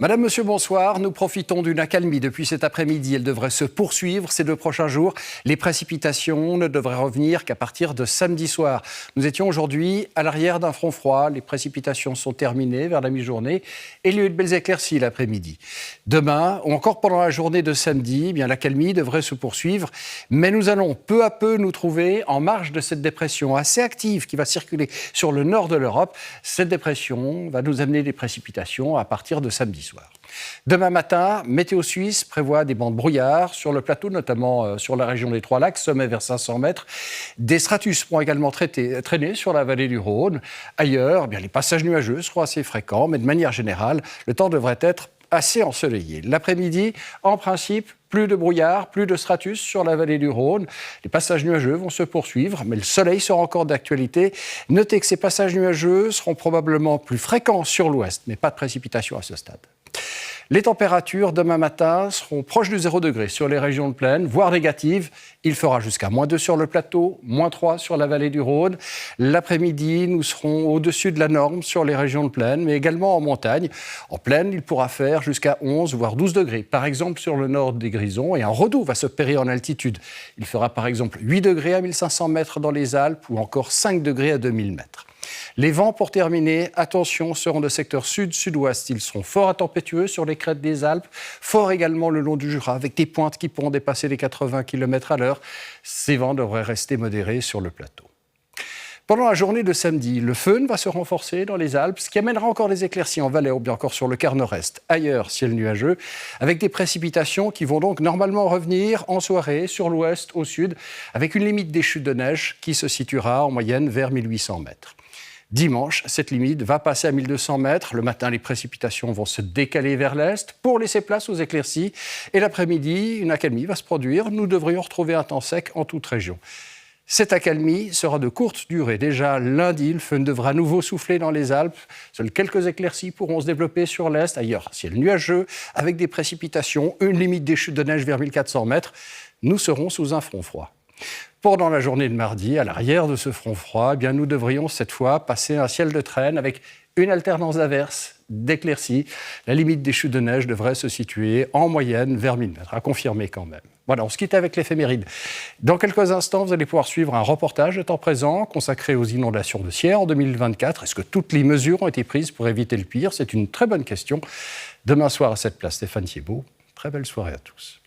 Madame, Monsieur, bonsoir. Nous profitons d'une accalmie depuis cet après-midi. Elle devrait se poursuivre ces 2 prochains jours. Les précipitations ne devraient revenir qu'à partir de samedi soir. Nous étions aujourd'hui à l'arrière d'un front froid. Les précipitations sont terminées vers la mi-journée et il y a eu de belles éclaircies l'après-midi. Demain, ou encore pendant la journée de samedi, l'accalmie devrait se poursuivre. Mais nous allons peu à peu nous trouver en marge de cette dépression assez active qui va circuler sur le nord de l'Europe. Cette dépression va nous amener des précipitations à partir de samedi soir. Demain matin, Météo Suisse prévoit des bancs de brouillard sur le plateau, notamment sur la région des Trois-Lacs, sommet vers 500 mètres. Des stratus pourront également traîner sur la vallée du Rhône. Ailleurs, les passages nuageux seront assez fréquents, mais de manière générale, le temps devrait être assez ensoleillé. L'après-midi, en principe, plus de brouillard, plus de stratus sur la vallée du Rhône. Les passages nuageux vont se poursuivre, mais le soleil sera encore d'actualité. Notez que ces passages nuageux seront probablement plus fréquents sur l'ouest, mais pas de précipitations à ce stade. Les températures demain matin seront proches du 0 degré sur les régions de plaine, voire négatives. Il fera jusqu'à -2 sur le plateau, -3 sur la vallée du Rhône. L'après-midi, nous serons au-dessus de la norme sur les régions de plaine, mais également en montagne. En plaine, il pourra faire jusqu'à 11 voire 12 degrés, par exemple sur le nord des Grisons, et un redout va s'opérer en altitude. Il fera par exemple 8 degrés à 1500 mètres dans les Alpes ou encore 5 degrés à 2000 mètres. Les vents, pour terminer, attention, seront de secteur sud-sud-ouest. Ils seront forts à tempétueux sur les crêtes des Alpes, forts également le long du Jura, avec des pointes qui pourront dépasser les 80 km/h. Ces vents devraient rester modérés sur le plateau. Pendant la journée de samedi, le föhn va se renforcer dans les Alpes, ce qui amènera encore des éclaircies en Valais ou bien encore sur le quart nord-est. Ailleurs, ciel nuageux, avec des précipitations qui vont donc normalement revenir en soirée sur l'ouest, au sud, avec une limite des chutes de neige qui se situera en moyenne vers 1800 mètres. Dimanche, cette limite va passer à 1200 mètres. Le matin, les précipitations vont se décaler vers l'est pour laisser place aux éclaircies. Et l'après-midi, une accalmie va se produire. Nous devrions retrouver un temps sec en toute région. Cette accalmie sera de courte durée. Déjà lundi, le föhn devra à nouveau souffler dans les Alpes. Seules quelques éclaircies pourront se développer sur l'est. Ailleurs, ciel nuageux, avec des précipitations, une limite des chutes de neige vers 1400 mètres. Nous serons sous un front froid. Pendant la journée de mardi, à l'arrière de ce front froid, nous devrions cette fois passer un ciel de traîne avec une alternance d'averses, d'éclaircies. La limite des chutes de neige devrait se situer en moyenne vers 1000 mètres, à confirmer quand même. Voilà, on se quitte avec l'éphéméride. Dans quelques instants, vous allez pouvoir suivre un reportage de temps présent consacré aux inondations de Sierre en 2024. Est-ce que toutes les mesures ont été prises pour éviter le pire? C'est une très bonne question. Demain soir à cette place, Stéphane Thiebaud. Très belle soirée à tous.